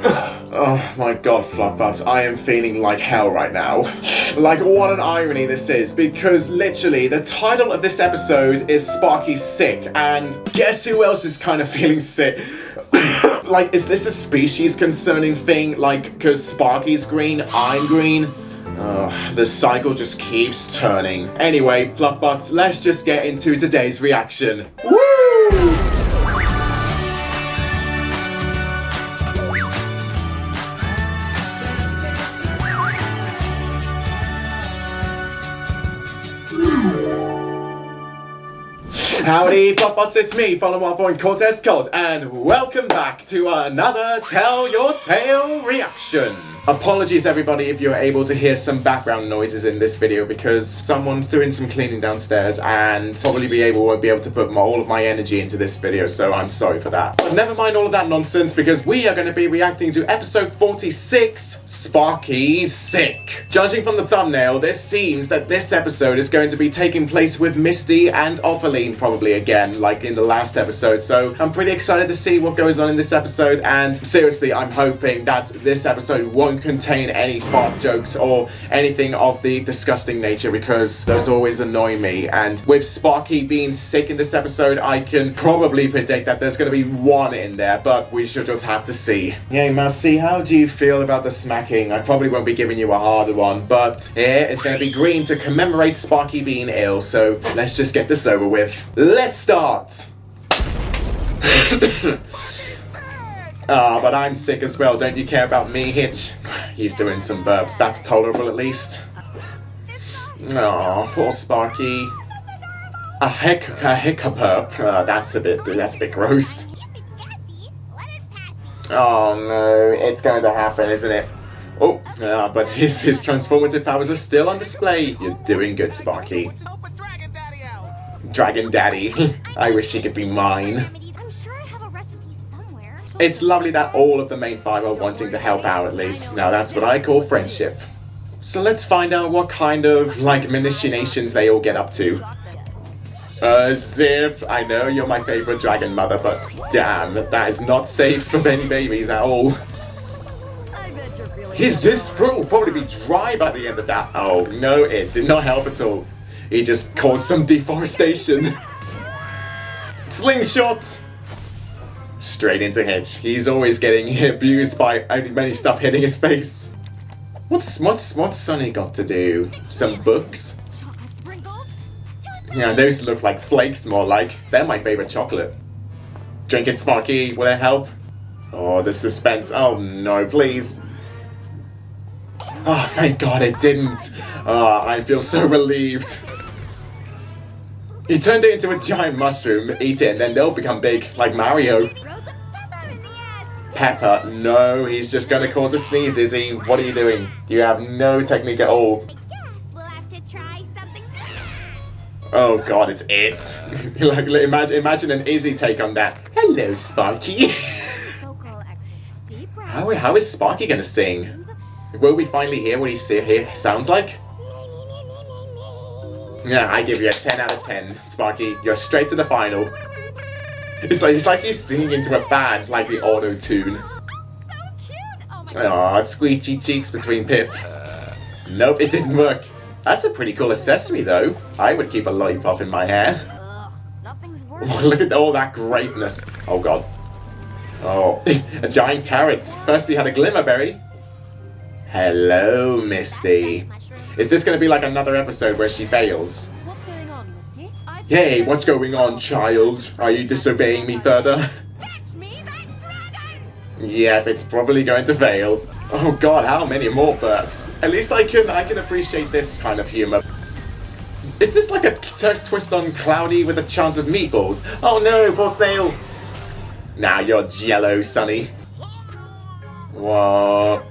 Oh my god, Fluffbuds, I am feeling like hell right now. Like, what an irony this is, because literally the title of this episode is Sparky's sick, and guess who else is kind of feeling sick? Like, is this a species concerning thing? Like, because Sparky's green, I'm green? The cycle just keeps turning. Anyway, Fluffbuds, let's just get into today's reaction. Woo! Howdy, Fluffbuds, it's me, FaolanCortez's Cult, and welcome back to another Tell Your Tale reaction. Apologies everybody if you're able to hear some background noises in this video because someone's doing some cleaning downstairs and probably won't be able to put all of my energy into this video, so I'm sorry for that. But never mind all of that nonsense because we are going to be reacting to episode 46, Sparky's Sick. Judging from the thumbnail, this seems that this episode is going to be taking place with Misty and Opaline probably again, like in the last episode, so I'm pretty excited to see what goes on in this episode, and seriously, I'm hoping that this episode won't contain any fart jokes or anything of the disgusting nature because those always annoy me, and with Sparky being sick in this episode, I can probably predict that there's going to be one in there, but we should just have to see. Yay, Mousy, how do you feel about the smacking? I probably won't be giving you a harder one, but here it's going to be green to commemorate Sparky being ill, so let's just get this over with. Let's start! But I'm sick as well. Don't you care about me, Hitch? He's doing some burps. That's tolerable at least. Aw, poor Sparky. A hiccup burp. That's a bit gross. Oh no, it's going to happen, isn't it? Oh, but his transformative powers are still on display. You're doing good, Sparky. Dragon Daddy. I wish he could be mine. It's lovely that all of the main five are wanting to help out at least. Now that's what I call friendship. So let's find out what kind of, like, machinations they all get up to. Zip, I know you're my favorite dragon mother, but damn, that is not safe for many babies at all. His throat will probably be dry by the end of that. Oh no, it did not help at all. He just caused some deforestation. Slingshot! Straight into Hitch. He's always getting abused by many stuff hitting his face. What's Sonny got to do? Some books? Yeah, those look like flakes more like. They're my favorite chocolate. Drink it, Sparky. Will it help? Oh, the suspense. Oh no, please. Oh, thank God it didn't. Oh, I feel so relieved. He turned it into a giant mushroom, eat it, and then they'll become big, like Mario. Pepper, no, he's just gonna cause a sneeze, is he? What are you doing? You have no technique at all. Oh God, it's it. Like, imagine an Izzy take on that. Hello, Sparky. How is Sparky gonna sing? Will we finally hear what he sounds like? Yeah, I give you a 10 out of 10, Sparky. You're straight to the final. It's like he's singing into a fan, like the auto-tune. Aw, squeegee cheeks between Pip. Nope, it didn't work. That's a pretty cool accessory, though. I would keep a lollipop in my hair. Oh, look at all that greatness. Oh, God. Oh, a giant carrot. First he had a glimmerberry. Hello, Misty. Is this going to be like another episode where she fails? What's going on, Misty? Hey, what's going on, child? Are you disobeying me further? Fetch me that dragon! Yep, it's probably going to fail. Oh God, how many more burps? At least I can appreciate this kind of humor. Is this like a twist on Cloudy with a chance of meatballs? Oh no, poor snail! Now you're jello, Sonny. What?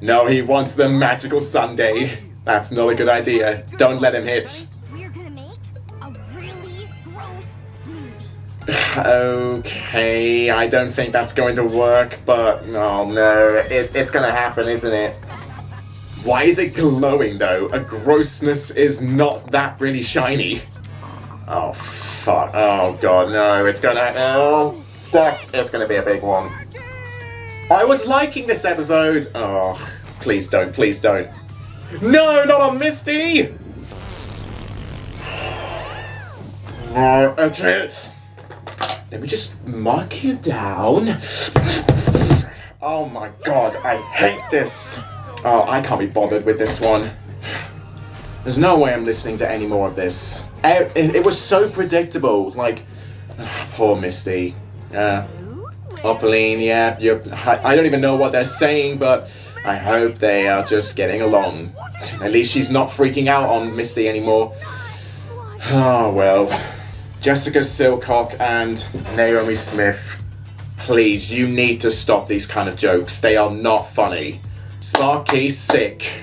No, he wants the magical sundae. That's not a good idea. Don't let him hit. We're gonna make a really gross smoothie. Okay, I don't think that's going to work, but oh no, it's gonna happen, isn't it? Why is it glowing though? A grossness is not that really shiny. Oh fuck! Oh God, no! It's gonna. Oh, fuck! It's gonna be a big one. I was liking this episode. Oh, please don't, please don't. No, not on Misty! Oh, okay. Let me just mark you down. Oh my god, I hate this. Oh, I can't be bothered with this one. There's no way I'm listening to any more of this. It was so predictable. Like, poor Misty. Opaline, yeah, I don't even know what they're saying, but I hope they are just getting along. At least she's not freaking out on Misty anymore. Oh, well. Jessica Silcock and Naomi Smith, please, you need to stop these kind of jokes. They are not funny. Sparky's sick.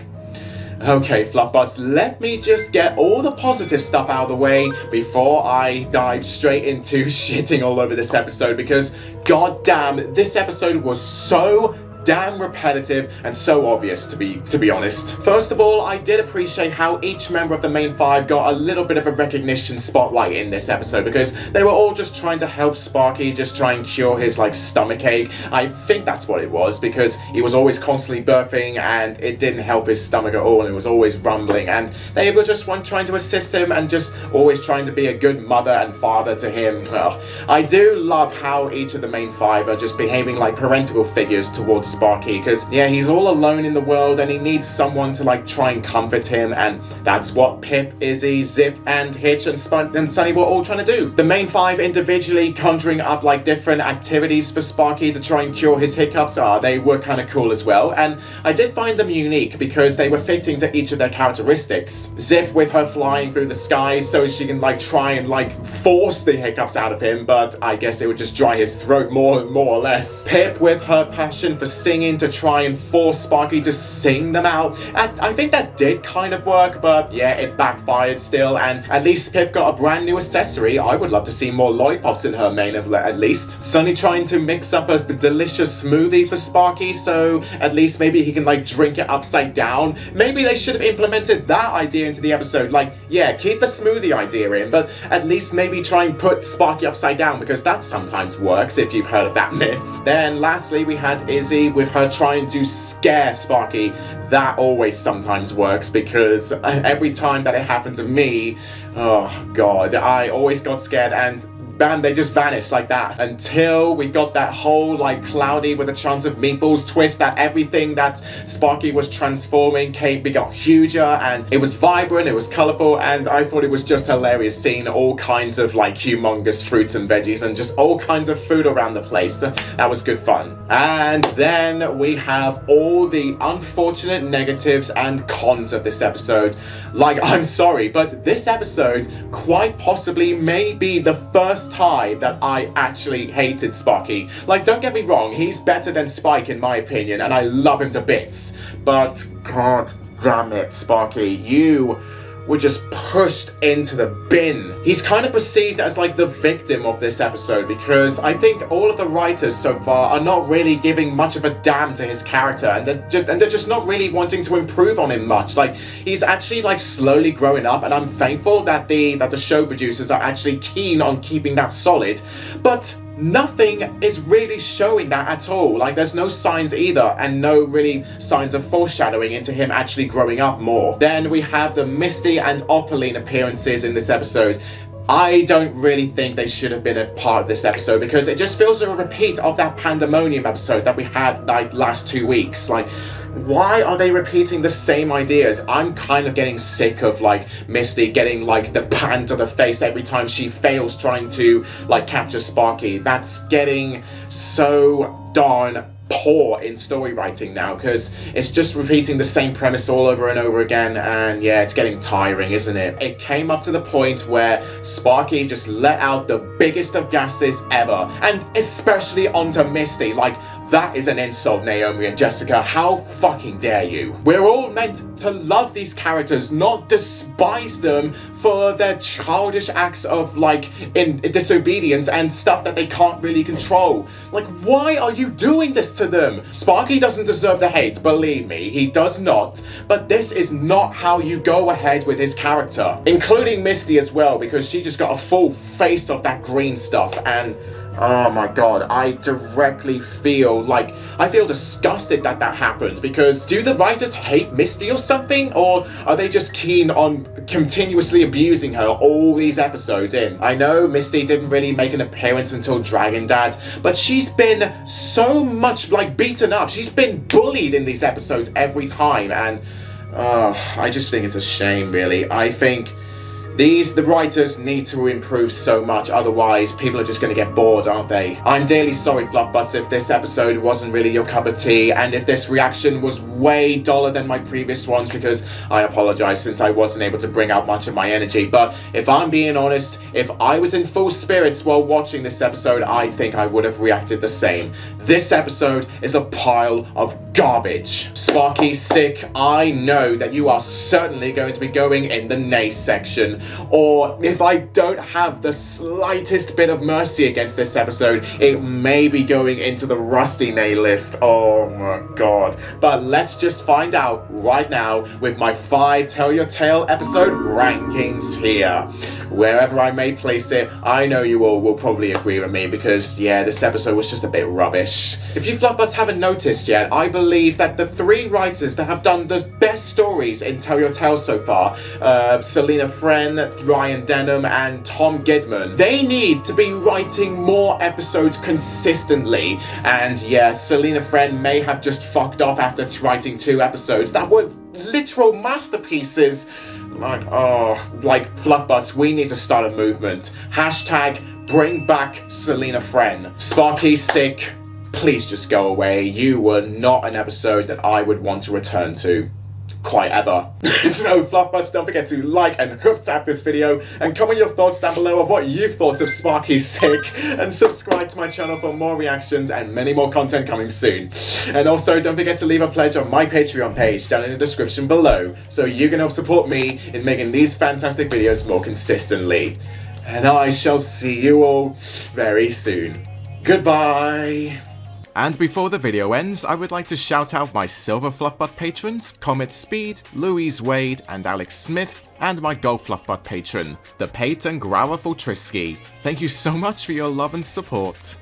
Okay, Fluffbutts, let me just get all the positive stuff out of the way before I dive straight into shitting all over this episode, because goddamn, this episode was so damn repetitive and so obvious, to be honest. First of all, I did appreciate how each member of the main five got a little bit of a recognition spotlight in this episode, because they were all just trying to help Sparky just try and cure his like stomach ache. I think that's what it was, because he was always constantly burping and it didn't help his stomach at all, and it was always rumbling, and they were just trying to assist him and just always trying to be a good mother and father to him. Well, I do love how each of the main five are just behaving like parental figures towards Sparky, because yeah, he's all alone in the world and he needs someone to like try and comfort him, and that's what Pip, Izzy, Zip, and Hitch and Sunny were all trying to do. The main five individually conjuring up like different activities for Sparky to try and cure his hiccups. They were kind of cool as well, and I did find them unique because they were fitting to each of their characteristics. Zip with her flying through the sky so she can like try and like force the hiccups out of him, but I guess it would just dry his throat more or less. Pip with her passion for singing to try and force Sparky to sing them out. And I think that did kind of work, but yeah, it backfired still, and at least Pip got a brand new accessory. I would love to see more lollipops in her mane at least. Sunny trying to mix up a delicious smoothie for Sparky, so at least maybe he can like drink it upside down. Maybe they should have implemented that idea into the episode. Like, yeah, keep the smoothie idea in, but at least maybe try and put Sparky upside down, because that sometimes works if you've heard of that myth. Then lastly, we had Izzy with her trying to scare Sparky. That always sometimes works, because every time that it happened to me, oh god, I always got scared and bam, they just vanished like that, until we got that whole like cloudy with a chance of meatballs twist, that everything that Sparky was transforming got huger, and it was vibrant, it was colorful, and I thought it was just hilarious seeing all kinds of like humongous fruits and veggies and just all kinds of food around the place. That was good fun. And then we have all the unfortunate negatives and cons of this episode. Like, I'm sorry, but this episode quite possibly may be the first time that I actually hated Sparky. Like, don't get me wrong, he's better than Spike in my opinion, and I love him to bits. But god damn it, Sparky, you were just pushed into the bin. He's kind of perceived as like the victim of this episode, because I think all of the writers so far are not really giving much of a damn to his character, and they're just not really wanting to improve on him much. Like, he's actually like slowly growing up, and I'm thankful that the show producers are actually keen on keeping that solid, but nothing is really showing that at all. Like, there's no signs either, and no really signs of foreshadowing into him actually growing up more. Then we have the Misty and Opaline appearances in this episode. I don't really think they should have been a part of this episode, because it just feels a repeat of that Pandemonium episode that we had like last 2 weeks. Like, why are they repeating the same ideas? I'm kind of getting sick of like Misty getting like the pan to the face every time she fails trying to like capture Sparky. That's getting so darn poor in story writing now, because it's just repeating the same premise all over and over again, and yeah, it's getting tiring, isn't it? It came up to the point where Sparky just let out the biggest of gases ever, and especially onto Misty. Like, that is an insult, Naomi and Jessica. How fucking dare you? We're all meant to love these characters, not despise them for their childish acts of like in disobedience and stuff that they can't really control. Like, why are you doing this to them? Sparky doesn't deserve the hate, believe me, he does not, but this is not how you go ahead with his character. Including Misty as well, because she just got a full face of that green stuff, and Oh my god, I directly feel disgusted that happened, because do the writers hate Misty or something, or are they just keen on continuously abusing her all these episodes in? I know Misty didn't really make an appearance until Dragon Dad, but she's been so much beaten up, she's been bullied in these episodes every time, and I just think it's a shame, really. I think the writers need to improve so much, otherwise people are just going to get bored, aren't they? I'm dearly sorry, Fluffbutts, if this episode wasn't really your cup of tea, and if this reaction was way duller than my previous ones, because I apologize since I wasn't able to bring out much of my energy. But if I'm being honest, if I was in full spirits while watching this episode, I think I would have reacted the same. This episode is a pile of garbage. Sparky, sick, I know that you are certainly going to be going in the nay section. Or if I don't have the slightest bit of mercy against this episode, it may be going into the rusty nay list. Oh my god. But let's just find out right now with my 5 Tell Your Tale episode rankings here. Wherever I may place it, I know you all will probably agree with me, because yeah, this episode was just a bit rubbish. If you Fluffbutts haven't noticed yet, I believe that the 3 writers that have done the best stories in Tell Your Tale so far, Selena Friend, Ryan Denham and Tom Gidman, they need to be writing more episodes consistently. And yeah, Selena Friend may have just fucked off after writing 2 episodes that were literal masterpieces. Fluffbutts, we need to start a movement. Hashtag bring back Selena Friend. Sparky, stick, please just go away. You were not an episode that I would want to return to. Quite ever. So Fluffbutts, don't forget to like and hoof tap this video, and comment your thoughts down below of what you thought of Sparky's sick, and subscribe to my channel for more reactions and many more content coming soon. And also don't forget to leave a pledge on my Patreon page down in the description below, so you can help support me in making these fantastic videos more consistently. And I shall see you all very soon. Goodbye. And before the video ends, I would like to shout out my Silver Fluffbutt patrons, Comet Speed, Louise Wade, and Alex Smith, and my Gold Fluffbutt patron, the Pate and Grauer Fultrisky. Thank you so much for your love and support.